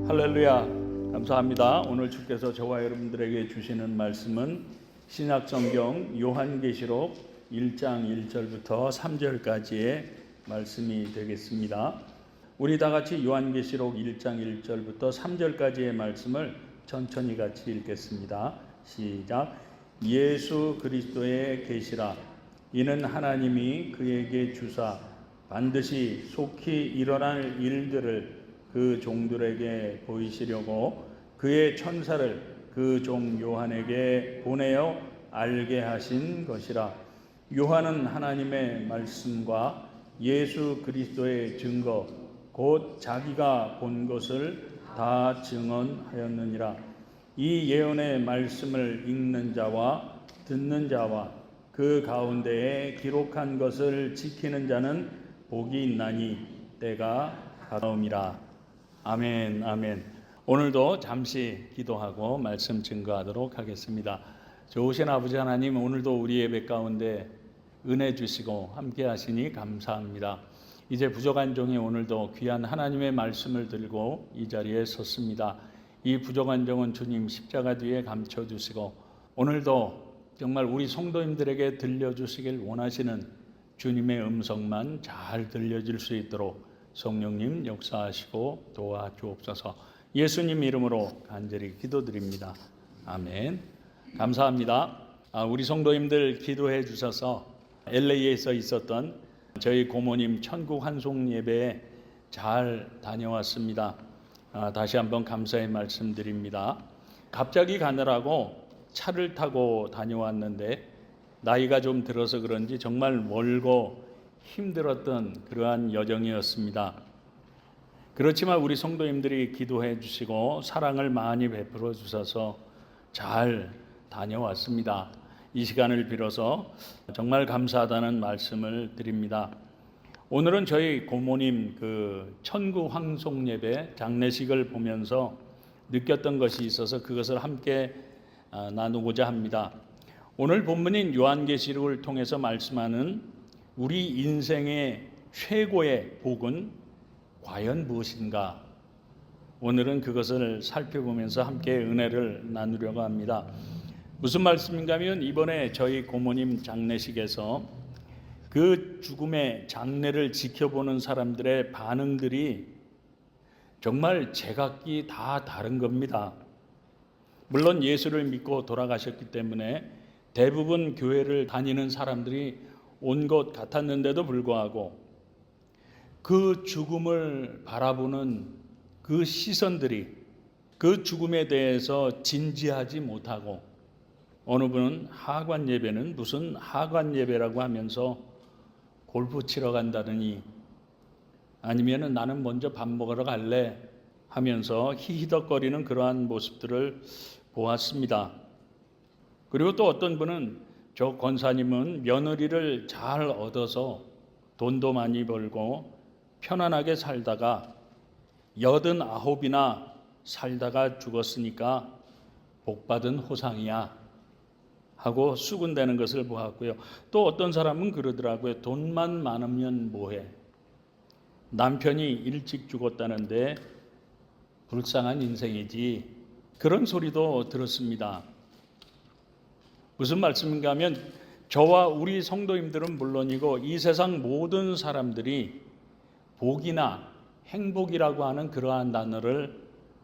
할렐루야, 감사합니다. 오늘 주께서 저와 여러분들에게 주시는 말씀은 신약성경 요한계시록 1장 1절부터 3절까지의 말씀이 되겠습니다. 우리 다 같이 요한계시록 1장 1절부터 3절까지의 말씀을 천천히 같이 읽겠습니다. 시작. 예수 그리스도의 계시라. 이는 하나님이 그에게 주사 반드시 속히 일어날 일들을 그 종들에게 보이시려고 그의 천사를 그 종 요한에게 보내어 알게 하신 것이라. 요한은 하나님의 말씀과 예수 그리스도의 증거 곧 자기가 본 것을 다 증언하였느니라. 이 예언의 말씀을 읽는 자와 듣는 자와 그 가운데에 기록한 것을 지키는 자는 복이 있나니 때가 가까움이라. 아멘, 아멘. 오늘도 잠시 기도하고 말씀 증거하도록 하겠습니다. 좋으신 아버지 하나님, 오늘도 우리 예배 가운데 은혜 주시고 함께 하시니 감사합니다. 이제 부족한 종이 오늘도 귀한 하나님의 말씀을 들고 이 자리에 섰습니다. 이 부족한 종은 주님 십자가 뒤에 감춰주시고 오늘도 정말 우리 성도님들에게 들려주시길 원하시는 주님의 음성만 잘 들려질 수 있도록 성령님 역사하시고 도와주옵소서. 예수님 이름으로 간절히 기도드립니다. 아멘. 감사합니다. 우리 성도님들 기도해 주셔서 LA에서 있었던 저희 고모님 천국 환송 예배에 잘 다녀왔습니다. 다시 한번 감사의 말씀드립니다. 갑자기 가느라고 차를 타고 다녀왔는데 나이가 좀 들어서 그런지 정말 멀고 힘들었던 그러한 여정이었습니다. 그렇지만 우리 성도님들이 기도해 주시고 사랑을 많이 베풀어 주셔서 잘 다녀왔습니다. 이 시간을 빌어서 정말 감사하다는 말씀을 드립니다. 오늘은 저희 고모님 그 천국 환송 예배 장례식을 보면서 느꼈던 것이 있어서 그것을 함께 나누고자 합니다. 오늘 본문인 요한계시록을 통해서 말씀하는 우리 인생의 최고의 복은 과연 무엇인가? 오늘은 그것을 살펴보면서 함께 은혜를 나누려고 합니다. 무슨 말씀인가 하면 이번에 저희 고모님 장례식에서 그 죽음의 장례를 지켜보는 사람들의 반응들이 정말 제각기 다 다른 겁니다. 물론 예수를 믿고 돌아가셨기 때문에 대부분 교회를 다니는 사람들이 온 것 같았는데도 불구하고 그 죽음을 바라보는 그 시선들이 그 죽음에 대해서 진지하지 못하고 어느 분은 하관 예배는 무슨 하관 예배라고 하면서 골프 치러 간다더니 아니면은 나는 먼저 밥 먹으러 갈래 하면서 히히덕거리는 그러한 모습들을 보았습니다. 그리고 또 어떤 분은 저 권사님은 며느리를 잘 얻어서 돈도 많이 벌고 편안하게 살다가 89이나 살다가 죽었으니까 복받은 호상이야 하고 수군대는 것을 보았고요. 또 어떤 사람은 그러더라고요. 돈만 많으면 뭐해. 남편이 일찍 죽었다는데 불쌍한 인생이지. 그런 소리도 들었습니다. 무슨 말씀인가 하면 저와 우리 성도님들은 물론이고 이 세상 모든 사람들이 복이나 행복이라고 하는 그러한 단어를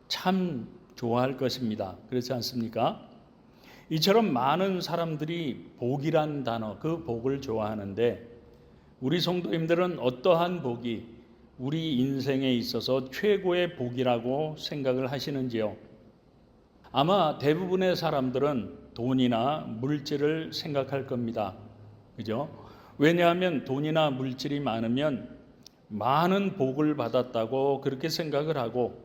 참 좋아할 것입니다. 그렇지 않습니까? 이처럼 많은 사람들이 복이란 단어, 그 복을 좋아하는데 우리 성도님들은 어떠한 복이 우리 인생에 있어서 최고의 복이라고 생각을 하시는지요? 아마 대부분의 사람들은 돈이나 물질을 생각할 겁니다. 그죠? 왜냐하면 돈이나 물질이 많으면 많은 복을 받았다고 그렇게 생각을 하고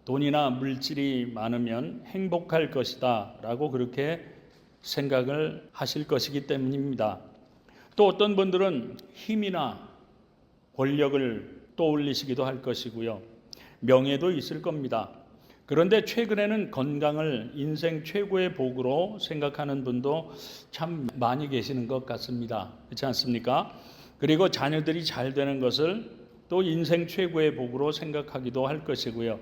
돈이나 물질이 많으면 행복할 것이다 라고 그렇게 생각을 하실 것이기 때문입니다. 또 어떤 분들은 힘이나 권력을 떠올리시기도 할 것이고요. 명예도 있을 겁니다. 그런데 최근에는 건강을 인생 최고의 복으로 생각하는 분도 참 많이 계시는 것 같습니다. 그렇지 않습니까? 그리고 자녀들이 잘 되는 것을 또 인생 최고의 복으로 생각하기도 할 것이고요.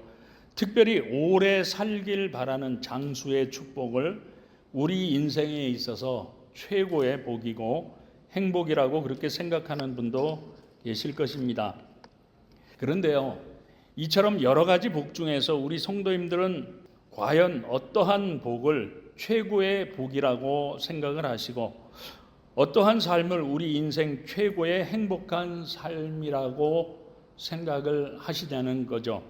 특별히 오래 살길 바라는 장수의 축복을 우리 인생에 있어서 최고의 복이고 행복이라고 그렇게 생각하는 분도 계실 것입니다. 그런데요, 이처럼 여러 가지 복 중에서 우리 성도님들은 과연 어떠한 복을 최고의 복이라고 생각을 하시고 어떠한 삶을 우리 인생 최고의 행복한 삶이라고 생각을 하시냐는 거죠.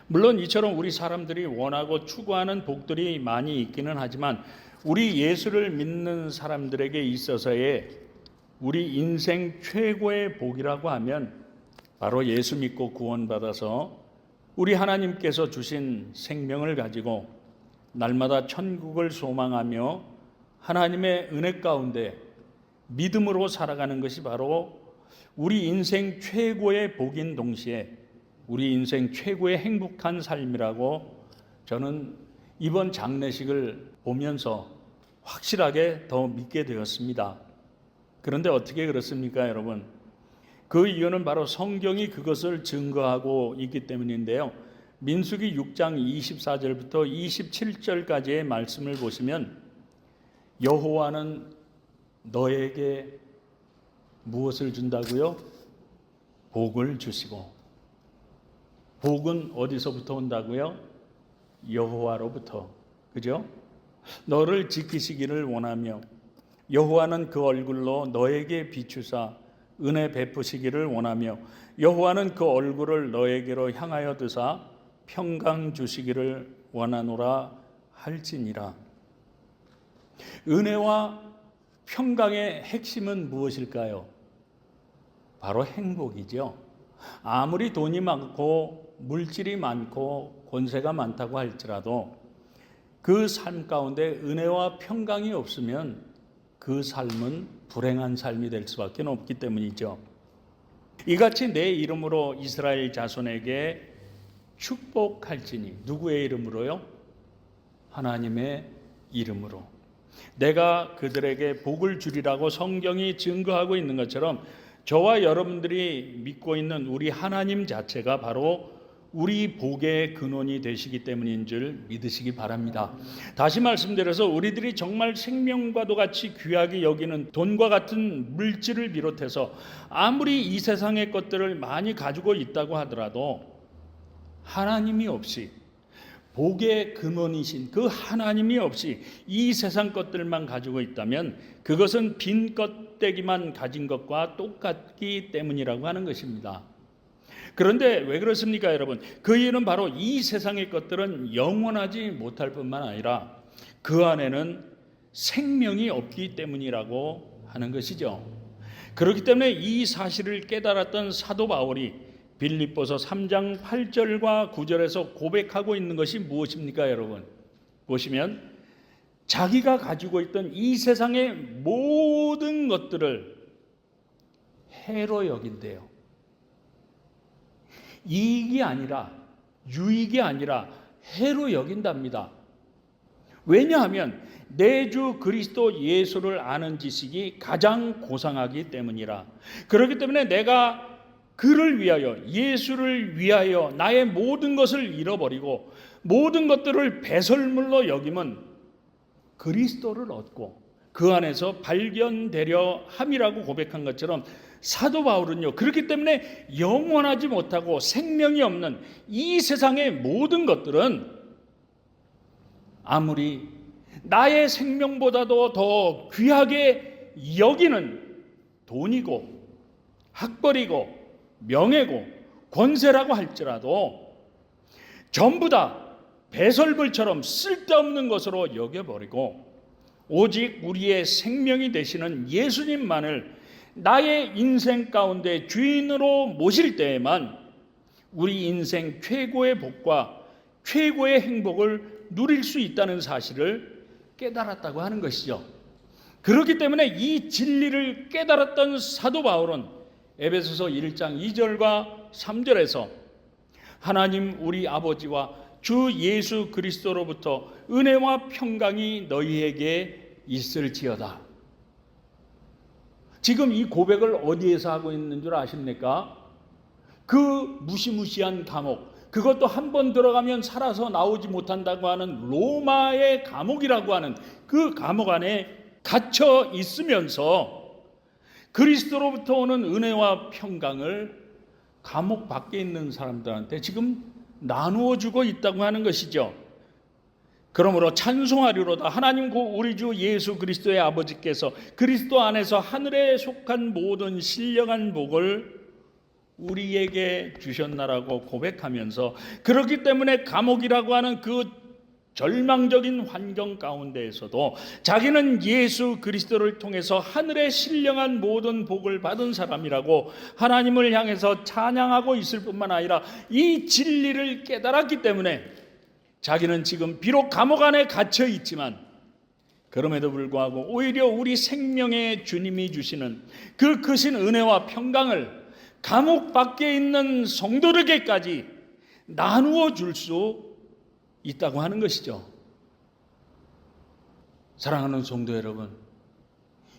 물론 이처럼 우리 사람들이 원하고 추구하는 복들이 많이 있기는 하지만 우리 예수를 믿는 사람들에게 있어서의 우리 인생 최고의 복이라고 하면 바로 예수 믿고 구원받아서 우리 하나님께서 주신 생명을 가지고 날마다 천국을 소망하며 하나님의 은혜 가운데 믿음으로 살아가는 것이 바로 우리 인생 최고의 복인 동시에 우리 인생 최고의 행복한 삶이라고 저는 이번 장례식을 보면서 확실하게 더 믿게 되었습니다. 그런데 어떻게 그렇습니까, 여러분? 그 이유는 바로 성경이 그것을 증거하고 있기 때문인데요. 민수기 6장 24절부터 27절까지의 말씀을 보시면 여호와는 너에게 무엇을 준다고요? 복을 주시고, 복은 어디서부터 온다고요? 여호와로부터. 그죠? 너를 지키시기를 원하며 여호와는 그 얼굴로 너에게 비추사 은혜 베푸시기를 원하며 여호와는 그 얼굴을 너에게로 향하여 드사 평강 주시기를 원하노라 할지니라. 은혜와 평강의 핵심은 무엇일까요? 바로 행복이죠. 아무리 돈이 많고 물질이 많고 권세가 많다고 할지라도 그 삶 가운데 은혜와 평강이 없으면 그 삶은 불행한 삶이 될 수밖에 없기 때문이죠. 이같이 내 이름으로 이스라엘 자손에게 축복할지니, 누구의 이름으로요? 하나님의 이름으로. 내가 그들에게 복을 주리라고 성경이 증거하고 있는 것처럼 저와 여러분들이 믿고 있는 우리 하나님 자체가 바로 우리 복의 근원이 되시기 때문인 줄 믿으시기 바랍니다. 다시 말씀드려서 우리들이 정말 생명과도 같이 귀하게 여기는 돈과 같은 물질을 비롯해서 아무리 이 세상의 것들을 많이 가지고 있다고 하더라도 하나님이 없이, 복의 근원이신 그 하나님이 없이 이 세상 것들만 가지고 있다면 그것은 빈 껍데기만 가진 것과 똑같기 때문이라고 하는 것입니다. 그런데 왜 그렇습니까, 여러분? 그 이유는 바로 이 세상의 것들은 영원하지 못할 뿐만 아니라 그 안에는 생명이 없기 때문이라고 하는 것이죠. 그렇기 때문에 이 사실을 깨달았던 사도 바울이 빌립보서 3장 8절과 9절에서 고백하고 있는 것이 무엇입니까, 여러분? 보시면 자기가 가지고 있던 이 세상의 모든 것들을 해로 여긴대요. 이익이 아니라, 유익이 아니라 해로 여긴답니다. 왜냐하면 내 주 그리스도 예수를 아는 지식이 가장 고상하기 때문이라. 그렇기 때문에 내가 그를 위하여, 예수를 위하여 나의 모든 것을 잃어버리고 모든 것들을 배설물로 여김은 그리스도를 얻고 그 안에서 발견되려 함이라고 고백한 것처럼 사도 바울은요, 그렇기 때문에 영원하지 못하고 생명이 없는 이 세상의 모든 것들은 아무리 나의 생명보다도 더 귀하게 여기는 돈이고 학벌이고 명예고 권세라고 할지라도 전부 다 배설물처럼 쓸데없는 것으로 여겨버리고 오직 우리의 생명이 되시는 예수님만을 나의 인생 가운데 주인으로 모실 때에만 우리 인생 최고의 복과 최고의 행복을 누릴 수 있다는 사실을 깨달았다고 하는 것이죠. 그렇기 때문에 이 진리를 깨달았던 사도 바울은 에베소서 1장 2절과 3절에서 하나님 우리 아버지와 주 예수 그리스도로부터 은혜와 평강이 너희에게 있을지어다. 지금 이 고백을 어디에서 하고 있는 줄 아십니까? 그 무시무시한 감옥, 그 그것도 한 번 들어가면 살아서 나오지 못한다고 하는 로마의 감옥이라고 하는 그 감옥 안에 갇혀 있으면서 그리스도로부터 오는 은혜와 평강을 감옥 밖에 있는 사람들한테 지금 나누어 주고 있다고 하는 것이죠. 그러므로 찬송하리로다. 하나님 우리 주 예수 그리스도의 아버지께서 그리스도 안에서 하늘에 속한 모든 신령한 복을 우리에게 주셨나라고 고백하면서, 그렇기 때문에 감옥이라고 하는 그 절망적인 환경 가운데에서도 자기는 예수 그리스도를 통해서 하늘의 신령한 모든 복을 받은 사람이라고 하나님을 향해서 찬양하고 있을 뿐만 아니라 이 진리를 깨달았기 때문에 자기는 지금 비록 감옥 안에 갇혀 있지만 그럼에도 불구하고 오히려 우리 생명의 주님이 주시는 그 크신 은혜와 평강을 감옥 밖에 있는 성도들에게까지 나누어 줄 수 있다고 하는 것이죠. 사랑하는 성도 여러분,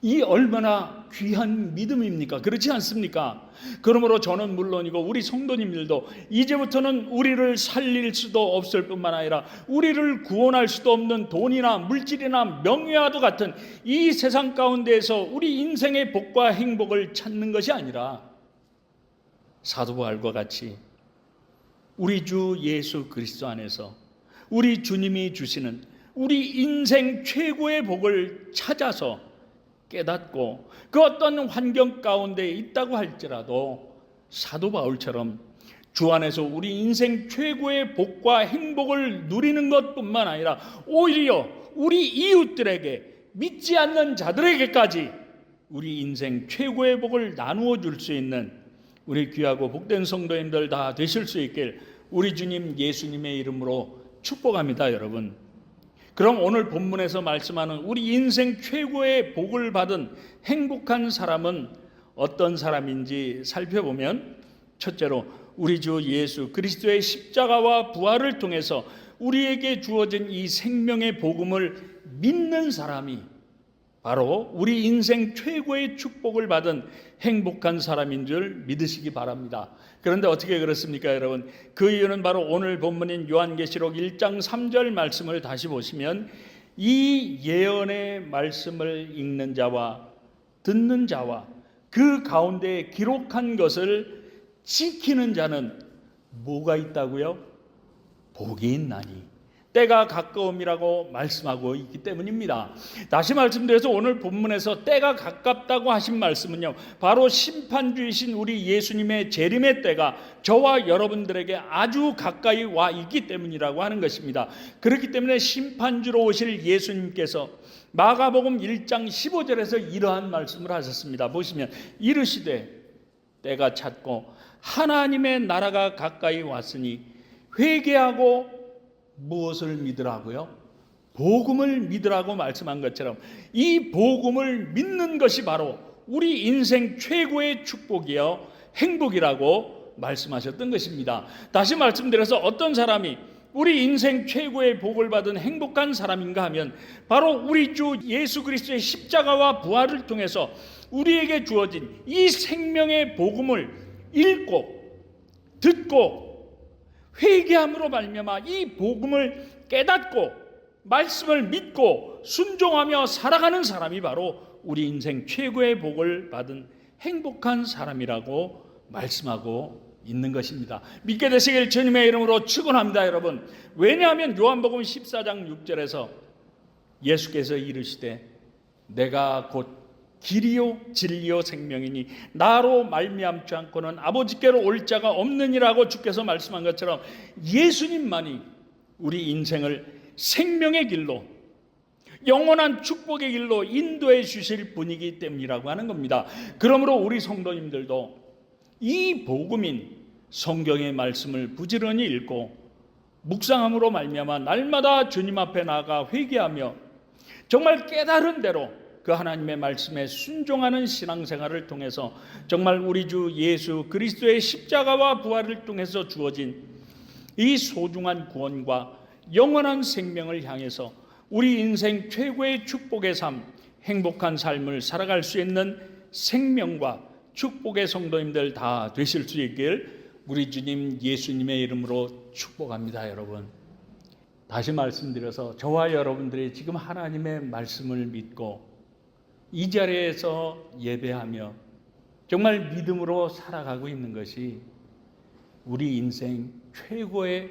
이 얼마나 귀한 믿음입니까? 그렇지 않습니까? 그러므로 저는 물론이고 우리 성도님들도 이제부터는 우리를 살릴 수도 없을 뿐만 아니라 우리를 구원할 수도 없는 돈이나 물질이나 명예와도 같은 이 세상 가운데에서 우리 인생의 복과 행복을 찾는 것이 아니라 사도 바울과 같이 우리 주 예수 그리스도 안에서 우리 주님이 주시는 우리 인생 최고의 복을 찾아서 깨닫고 그 어떤 환경 가운데 있다고 할지라도 사도 바울처럼 주 안에서 우리 인생 최고의 복과 행복을 누리는 것뿐만 아니라 오히려 우리 이웃들에게, 믿지 않는 자들에게까지 우리 인생 최고의 복을 나누어 줄 수 있는 우리 귀하고 복된 성도님들 다 되실 수 있길 우리 주님 예수님의 이름으로 축복합니다. 여러분, 그럼 오늘 본문에서 말씀하는 우리 인생 최고의 복을 받은 행복한 사람은 어떤 사람인지 살펴보면, 첫째로 우리 주 예수 그리스도의 십자가와 부활을 통해서 우리에게 주어진 이 생명의 복음을 믿는 사람이 바로 우리 인생 최고의 축복을 받은 행복한 사람인 줄 믿으시기 바랍니다. 그런데 어떻게 그렇습니까, 여러분? 그 이유는 바로 오늘 본문인 요한계시록 1장 3절 말씀을 다시 보시면 이 예언의 말씀을 읽는 자와 듣는 자와 그 가운데 기록한 것을 지키는 자는 뭐가 있다고요? 복이 있나니 때가 가까움이라고 말씀하고 있기 때문입니다. 다시 말씀드려서 오늘 본문에서 때가 가깝다고 하신 말씀은요, 바로 심판주이신 우리 예수님의 재림의 때가 저와 여러분들에게 아주 가까이 와 있기 때문이라고 하는 것입니다. 그렇기 때문에 심판주로 오실 예수님께서 마가복음 1장 15절에서 이러한 말씀을 하셨습니다. 보시면 이르시되 때가 찼고 하나님의 나라가 가까이 왔으니 회개하고 무엇을 믿으라고요? 복음을 믿으라고 말씀한 것처럼 이 복음을 믿는 것이 바로 우리 인생 최고의 축복이요 행복이라고 말씀하셨던 것입니다. 다시 말씀드려서 어떤 사람이 우리 인생 최고의 복을 받은 행복한 사람인가 하면 바로 우리 주 예수 그리스도의 십자가와 부활을 통해서 우리에게 주어진 이 생명의 복음을 읽고 듣고 회개함으로 말미암아 이 복음을 깨닫고 말씀을 믿고 순종하며 살아가는 사람이 바로 우리 인생 최고의 복을 받은 행복한 사람이라고 말씀하고 있는 것입니다. 믿게 되시길 주님의 이름으로 축원합니다, 여러분. 왜냐하면 요한복음 14장 6절에서 예수께서 이르시되 내가 곧 길이요 진리요 생명이니 나로 말미암지 않고는 아버지께로 올 자가 없느니라고 주께서 말씀한 것처럼 예수님만이 우리 인생을 생명의 길로 영원한 축복의 길로 인도해 주실 분이기 때문이라고 하는 겁니다. 그러므로 우리 성도님들도 이 복음인 성경의 말씀을 부지런히 읽고 묵상함으로 말미암아 날마다 주님 앞에 나아가 회개하며 정말 깨달은 대로 그 하나님의 말씀에 순종하는 신앙생활을 통해서 정말 우리 주 예수 그리스도의 십자가와 부활을 통해서 주어진 이 소중한 구원과 영원한 생명을 향해서 우리 인생 최고의 축복의 삶, 행복한 삶을 살아갈 수 있는 생명과 축복의 성도님들 다 되실 수 있길 우리 주님 예수님의 이름으로 축복합니다. 여러분, 다시 말씀드려서 저와 여러분들이 지금 하나님의 말씀을 믿고 이 자리에서 예배하며 정말 믿음으로 살아가고 있는 것이 우리 인생 최고의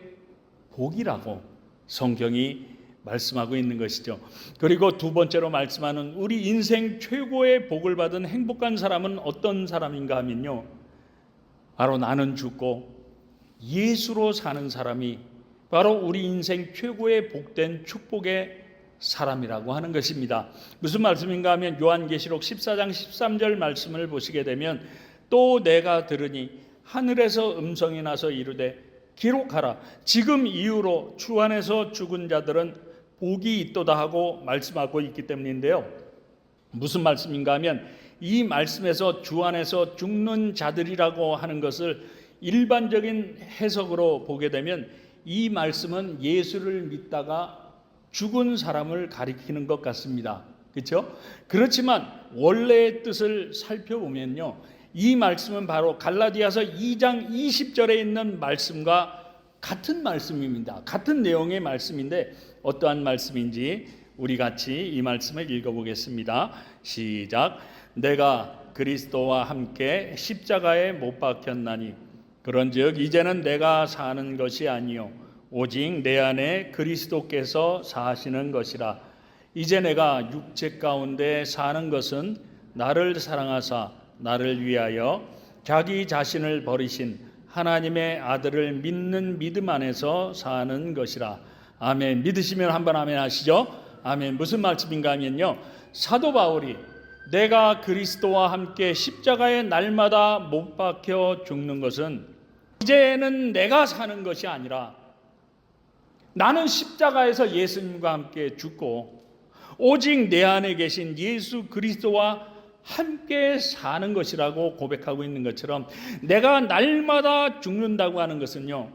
복이라고 성경이 말씀하고 있는 것이죠. 그리고 두 번째로 말씀하는 우리 인생 최고의 복을 받은 행복한 사람은 어떤 사람인가 하면요, 바로 나는 죽고 예수로 사는 사람이 바로 우리 인생 최고의 복된 축복의 사람이라고 하는 것입니다. 무슨 말씀인가 하면 요한계시록 14장 13절 말씀을 보시게 되면 또 내가 들으니 하늘에서 음성이 나서 이르되 기록하라, 지금 이후로 주 안에서 죽은 자들은 복이 있도다 하고 말씀하고 있기 때문인데요. 무슨 말씀인가 하면 이 말씀에서 주 안에서 죽는 자들이라고 하는 것을 일반적인 해석으로 보게 되면 이 말씀은 예수를 믿다가 죽은 사람을 가리키는 것 같습니다. 그렇죠? 그렇지만 원래의 뜻을 살펴보면요, 이 말씀은 바로 갈라디아서 2장 20절에 있는 말씀과 같은 말씀입니다. 같은 내용의 말씀인데 어떠한 말씀인지 우리 같이 이 말씀을 읽어보겠습니다. 시작. 내가 그리스도와 함께 십자가에 못 박혔나니 그런즉 이제는 내가 사는 것이 아니요 오직 내 안에 그리스도께서 사시는 것이라. 이제 내가 육체 가운데 사는 것은 나를 사랑하사 나를 위하여 자기 자신을 버리신 하나님의 아들을 믿는 믿음 안에서 사는 것이라. 아멘. 믿으시면 한번 아멘 하시죠. 아멘. 무슨 말씀인가 하면요, 사도 바울이 내가 그리스도와 함께 십자가에 날마다 못 박혀 죽는 것은 이제는 내가 사는 것이 아니라 나는 십자가에서 예수님과 함께 죽고 오직 내 안에 계신 예수 그리스도와 함께 사는 것이라고 고백하고 있는 것처럼, 내가 날마다 죽는다고 하는 것은요,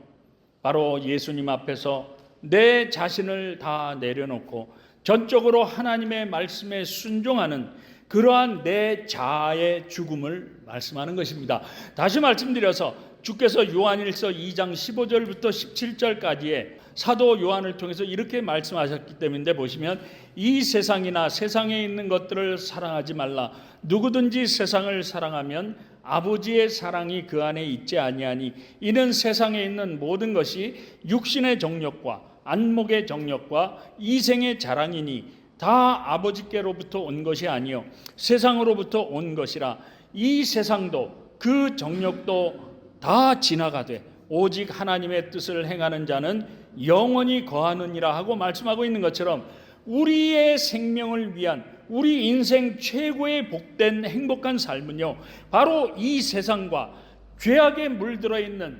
바로 예수님 앞에서 내 자신을 다 내려놓고 전적으로 하나님의 말씀에 순종하는 그러한 내 자아의 죽음을 말씀하는 것입니다. 다시 말씀드려서 주께서 요한일서 2장 15절부터 17절까지의 사도 요한을 통해서 이렇게 말씀하셨기 때문에 보시면 이 세상이나 세상에 있는 것들을 사랑하지 말라. 누구든지 세상을 사랑하면 아버지의 사랑이 그 안에 있지 아니하니 이는 세상에 있는 모든 것이 육신의 정욕과 안목의 정욕과 이생의 자랑이니 다 아버지께로부터 온 것이 아니요 세상으로부터 온 것이라. 이 세상도 그 정욕도 다 지나가되 오직 하나님의 뜻을 행하는 자는 영원히 거하느니라 하고 말씀하고 있는 것처럼, 우리의 생명을 위한 우리 인생 최고의 복된 행복한 삶은요, 바로 이 세상과 죄악에 물들어 있는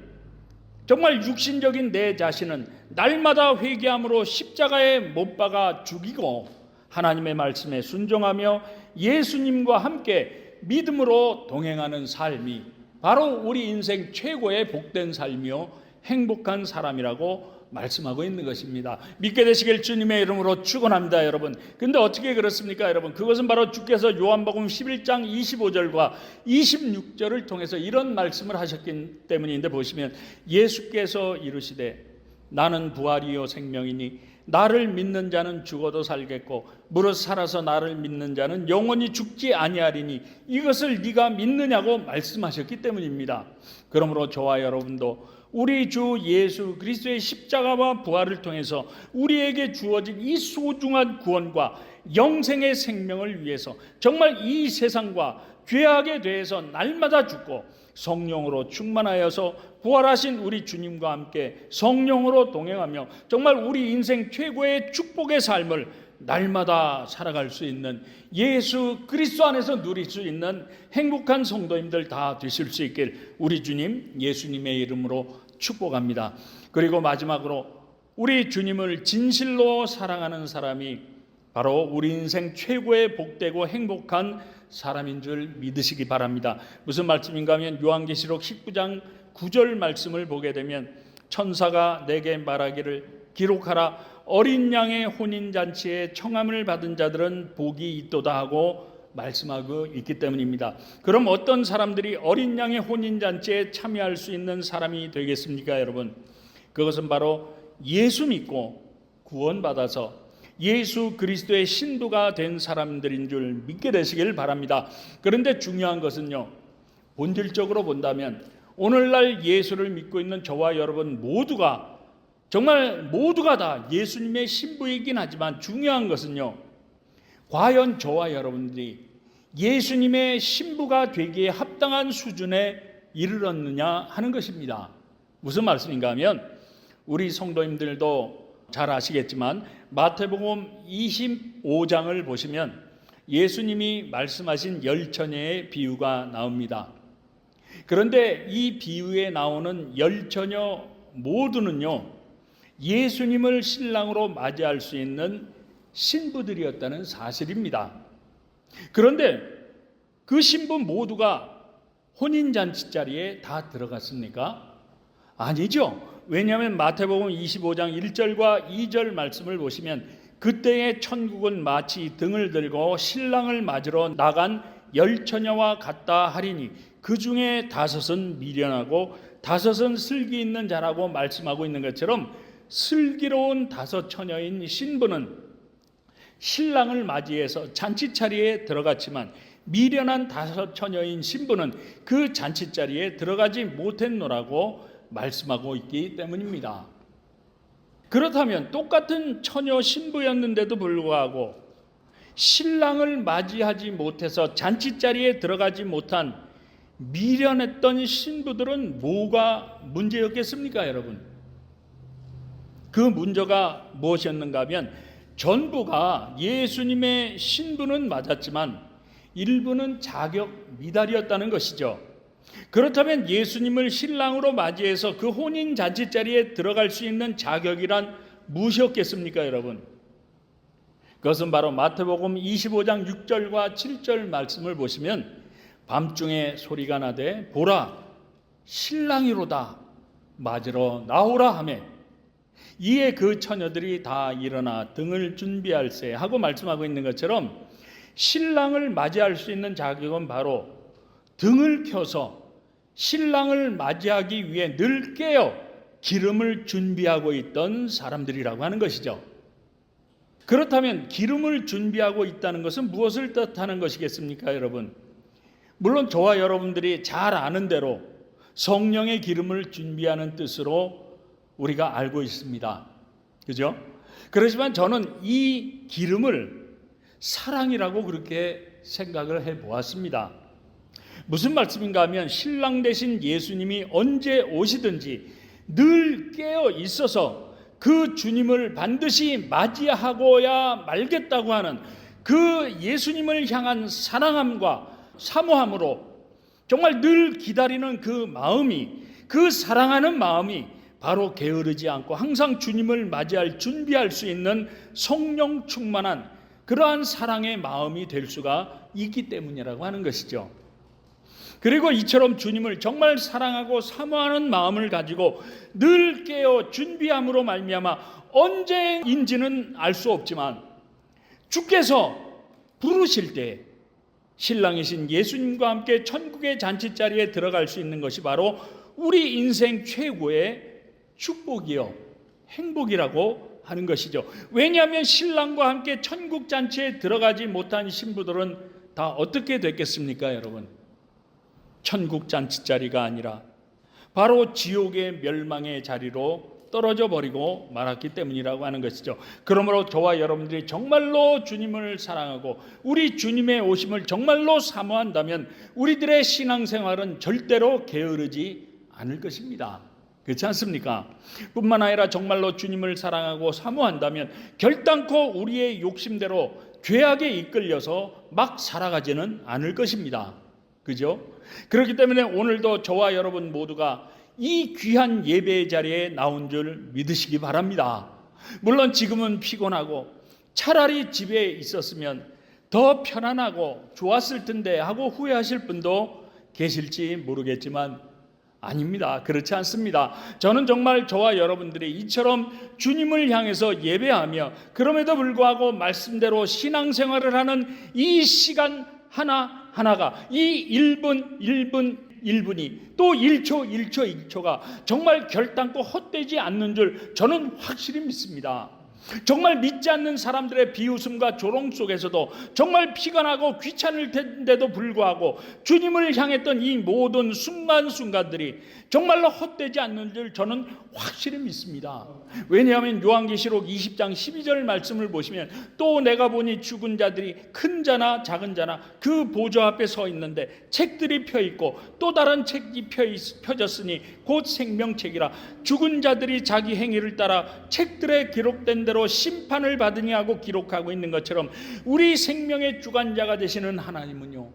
정말 육신적인 내 자신은 날마다 회개함으로 십자가에 못 박아 죽이고 하나님의 말씀에 순종하며 예수님과 함께 믿음으로 동행하는 삶이 바로 우리 인생 최고의 복된 삶이요 행복한 사람이라고 말씀하고 있는 것입니다. 믿게 되시길 주님의 이름으로 축원합니다, 여러분. 근데 어떻게 그렇습니까, 여러분? 그것은 바로 주께서 요한복음 11장 25절과 26절을 통해서 이런 말씀을 하셨기 때문인데, 보시면 예수께서 이르시되 나는 부활이요 생명이니 나를 믿는 자는 죽어도 살겠고 무릇 살아서 나를 믿는 자는 영원히 죽지 아니하리니 이것을 네가 믿느냐고 말씀하셨기 때문입니다. 그러므로 저와 여러분도 우리 주 예수 그리스도의 십자가와 부활을 통해서 우리에게 주어진 이 소중한 구원과 영생의 생명을 위해서 정말 이 세상과 죄악에 대해서 날마다 죽고 성령으로 충만하여서 부활하신 우리 주님과 함께 성령으로 동행하며 정말 우리 인생 최고의 축복의 삶을 날마다 살아갈 수 있는, 예수 그리스도 안에서 누릴 수 있는 행복한 성도님들 다 되실 수 있길 우리 주님 예수님의 이름으로 축복합니다. 그리고 마지막으로 우리 주님을 진실로 사랑하는 사람이 바로 우리 인생 최고의 복되고 행복한 사람인 줄 믿으시기 바랍니다. 무슨 말씀인가 하면 요한계시록 19장 9절 말씀을 보게 되면 천사가 내게 말하기를 기록하라, 어린 양의 혼인잔치에 청함을 받은 자들은 복이 있도다 하고 말씀하고 있기 때문입니다. 그럼 어떤 사람들이 어린 양의 혼인잔치에 참여할 수 있는 사람이 되겠습니까, 여러분? 그것은 바로 예수 믿고 구원받아서 예수 그리스도의 신부가 된 사람들인 줄 믿게 되시길 바랍니다. 그런데 중요한 것은요, 본질적으로 본다면 오늘날 예수를 믿고 있는 저와 여러분 모두가, 정말 모두가 다 예수님의 신부이긴 하지만 중요한 것은요, 과연 저와 여러분들이 예수님의 신부가 되기에 합당한 수준에 이르렀느냐 하는 것입니다. 무슨 말씀인가 하면, 우리 성도님들도 잘 아시겠지만 마태복음 25장을 보시면 예수님이 말씀하신 열처녀의 비유가 나옵니다. 그런데 이 비유에 나오는 열처녀 모두는요, 예수님을 신랑으로 맞이할 수 있는 신부들이었다는 사실입니다. 그런데 그 신부 모두가 혼인잔치 자리에 다 들어갔습니까? 아니죠. 왜냐하면 마태복음 25장 1절과 2절 말씀을 보시면 그때의 천국은 마치 등을 들고 신랑을 맞으러 나간 열처녀와 같다 하리니 그 중에 5은 미련하고 5은 슬기 있는 자라고 말씀하고 있는 것처럼, 슬기로운 5 처녀인 신부는 신랑을 맞이해서 잔치자리에 들어갔지만 미련한 5 처녀인 신부는 그 잔치자리에 들어가지 못했노라고 말씀하고 있기 때문입니다. 그렇다면 똑같은 처녀 신부였는데도 불구하고 신랑을 맞이하지 못해서 잔치자리에 들어가지 못한 미련했던 신부들은 뭐가 문제였겠습니까, 여러분? 그 문제가 무엇이었는가 하면 전부가 예수님의 신부는 맞았지만 일부는 자격 미달이었다는 것이죠. 그렇다면 예수님을 신랑으로 맞이해서 그 혼인 잔치자리에 들어갈 수 있는 자격이란 무엇이었겠습니까, 여러분? 그것은 바로 마태복음 25장 6절과 7절 말씀을 보시면 밤중에 소리가 나되 보라 신랑이로다 맞으러 나오라 하매 이에 그 처녀들이 다 일어나 등을 준비할세 하고 말씀하고 있는 것처럼, 신랑을 맞이할 수 있는 자격은 바로 등을 켜서 신랑을 맞이하기 위해 늘 깨어 기름을 준비하고 있던 사람들이라고 하는 것이죠. 그렇다면 기름을 준비하고 있다는 것은 무엇을 뜻하는 것이겠습니까, 여러분? 물론 저와 여러분들이 잘 아는 대로 성령의 기름을 준비하는 뜻으로 우리가 알고 있습니다. 그죠? 그렇지만 저는 이 기름을 사랑이라고 그렇게 생각을 해 보았습니다. 무슨 말씀인가 하면 신랑 되신 예수님이 언제 오시든지 늘 깨어 있어서 그 주님을 반드시 맞이하고야 말겠다고 하는 그 예수님을 향한 사랑함과 사모함으로 정말 늘 기다리는 그 마음이, 그 사랑하는 마음이 바로 게으르지 않고 항상 주님을 맞이할 준비할 수 있는 성령 충만한 그러한 사랑의 마음이 될 수가 있기 때문이라고 하는 것이죠. 그리고 이처럼 주님을 정말 사랑하고 사모하는 마음을 가지고 늘 깨어 준비함으로 말미암아 언제인지는 알 수 없지만 주께서 부르실 때 신랑이신 예수님과 함께 천국의 잔치자리에 들어갈 수 있는 것이 바로 우리 인생 최고의 축복이요 행복이라고 하는 것이죠. 왜냐하면 신랑과 함께 천국 잔치에 들어가지 못한 신부들은 다 어떻게 됐겠습니까, 여러분? 천국 잔치자리가 아니라 바로 지옥의 멸망의 자리로 떨어져 버리고 말았기 때문이라고 하는 것이죠. 그러므로 저와 여러분들이 정말로 주님을 사랑하고 우리 주님의 오심을 정말로 사모한다면 우리들의 신앙생활은 절대로 게으르지 않을 것입니다. 그렇지 않습니까? 뿐만 아니라 정말로 주님을 사랑하고 사모한다면 결단코 우리의 욕심대로 죄악에 이끌려서 막 살아가지는 않을 것입니다. 그죠? 그렇기 때문에 오늘도 저와 여러분 모두가 이 귀한 예배의 자리에 나온 줄 믿으시기 바랍니다. 물론 지금은 피곤하고 차라리 집에 있었으면 더 편안하고 좋았을 텐데 하고 후회하실 분도 계실지 모르겠지만 아닙니다. 그렇지 않습니다. 저는 정말 저와 여러분들이 이처럼 주님을 향해서 예배하며 그럼에도 불구하고 말씀대로 신앙생활을 하는 이 시간 하나가 이 1분이 또 1초가 정말 결단코 헛되지 않는 줄 저는 확실히 믿습니다. 정말 믿지 않는 사람들의 비웃음과 조롱 속에서도 정말 피가 나고 귀찮을 텐데도 불구하고 주님을 향했던 이 모든 순간순간들이 정말로 헛되지 않는 줄 저는 확실히 믿습니다. 왜냐하면 요한계시록 20장 12절 말씀을 보시면 또 내가 보니 죽은 자들이 큰 자나 작은 자나 그 보좌 앞에 서 있는데 책들이 펴 있고 또 다른 책이 펴졌으니 곧 생명책이라. 죽은 자들이 자기 행위를 따라 책들에 기록된 대로 심판을 받으니 하고 기록하고 있는 것처럼 우리 생명의 주관자가 되시는 하나님은요,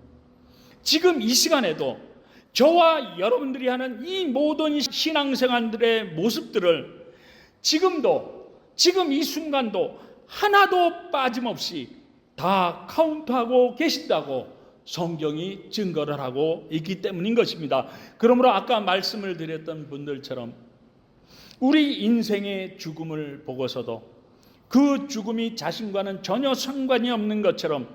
지금 이 시간에도 저와 여러분들이 하는 이 모든 신앙생활들의 모습들을 지금 이 순간도 하나도 빠짐없이 다 카운트하고 계신다고 성경이 증거를 하고 있기 때문인 것입니다. 그러므로 아까 말씀을 드렸던 분들처럼 우리 인생의 죽음을 보고서도 그 죽음이 자신과는 전혀 상관이 없는 것처럼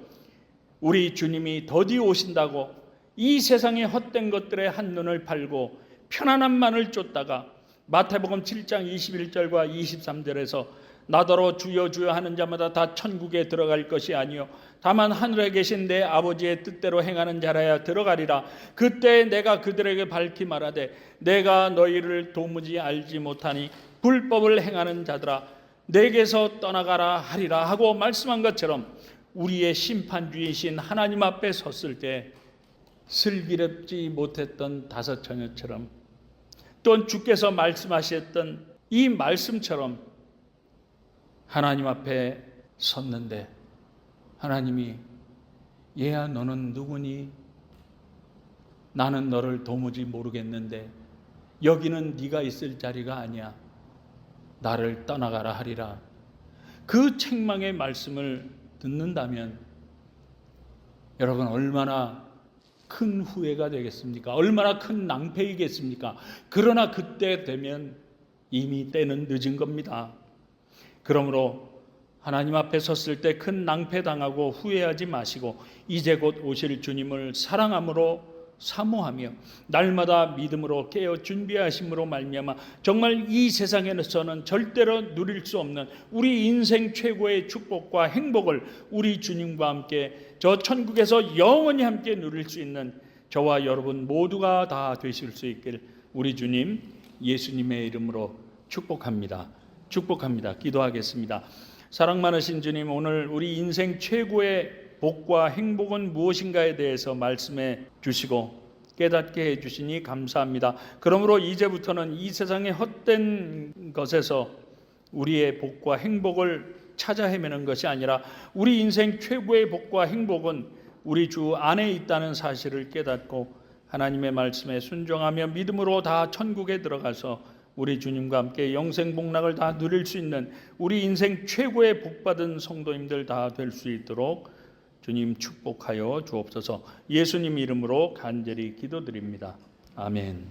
우리 주님이 더디 오신다고 이 세상의 헛된 것들에 한눈을 팔고 편안함만을 쫓다가 마태복음 7장 21절과 23절에서 나더러 주여 주여 하는 자마다 다 천국에 들어갈 것이 아니요 다만 하늘에 계신 내 아버지의 뜻대로 행하는 자라야 들어가리라. 그때 내가 그들에게 밝히 말하되 내가 너희를 도무지 알지 못하니 불법을 행하는 자들아 내게서 떠나가라 하리라 하고 말씀한 것처럼 우리의 심판주이신 하나님 앞에 섰을 때 슬기롭지 못했던 다섯 처녀처럼 또는 주께서 말씀하셨던 이 말씀처럼 하나님 앞에 섰는데 하나님이 얘야 너는 누구니? 나는 너를 도무지 모르겠는데 여기는 네가 있을 자리가 아니야. 나를 떠나가라 하리라. 그 책망의 말씀을 듣는다면 여러분 얼마나 큰 후회가 되겠습니까? 얼마나 큰 낭패이겠습니까? 그러나 그때 되면 이미 때는 늦은 겁니다. 그러므로 하나님 앞에 섰을 때 큰 낭패당하고 후회하지 마시고 이제 곧 오실 주님을 사랑함으로 사모하며 날마다 믿음으로 깨어 준비하심으로 말미암아 정말 이 세상에서는 절대로 누릴 수 없는 우리 인생 최고의 축복과 행복을 우리 주님과 함께 저 천국에서 영원히 함께 누릴 수 있는 저와 여러분 모두가 다 되실 수 있길 우리 주님 예수님의 이름으로 축복합니다. 기도하겠습니다. 사랑 많으신 주님, 오늘 우리 인생 최고의 복과 행복은 무엇인가에 대해서 말씀해 주시고 깨닫게 해주시니 감사합니다. 그러므로 이제부터는 이 세상의 헛된 것에서 우리의 복과 행복을 찾아 헤매는 것이 아니라 우리 인생 최고의 복과 행복은 우리 주 안에 있다는 사실을 깨닫고 하나님의 말씀에 순종하며 믿음으로 다 천국에 들어가서 우리 주님과 함께 영생 복락을 다 누릴 수 있는 우리 인생 최고의 복받은 성도님들 다 될 수 있도록 주님 축복하여 주옵소서. 예수님 이름으로 간절히 기도드립니다. 아멘.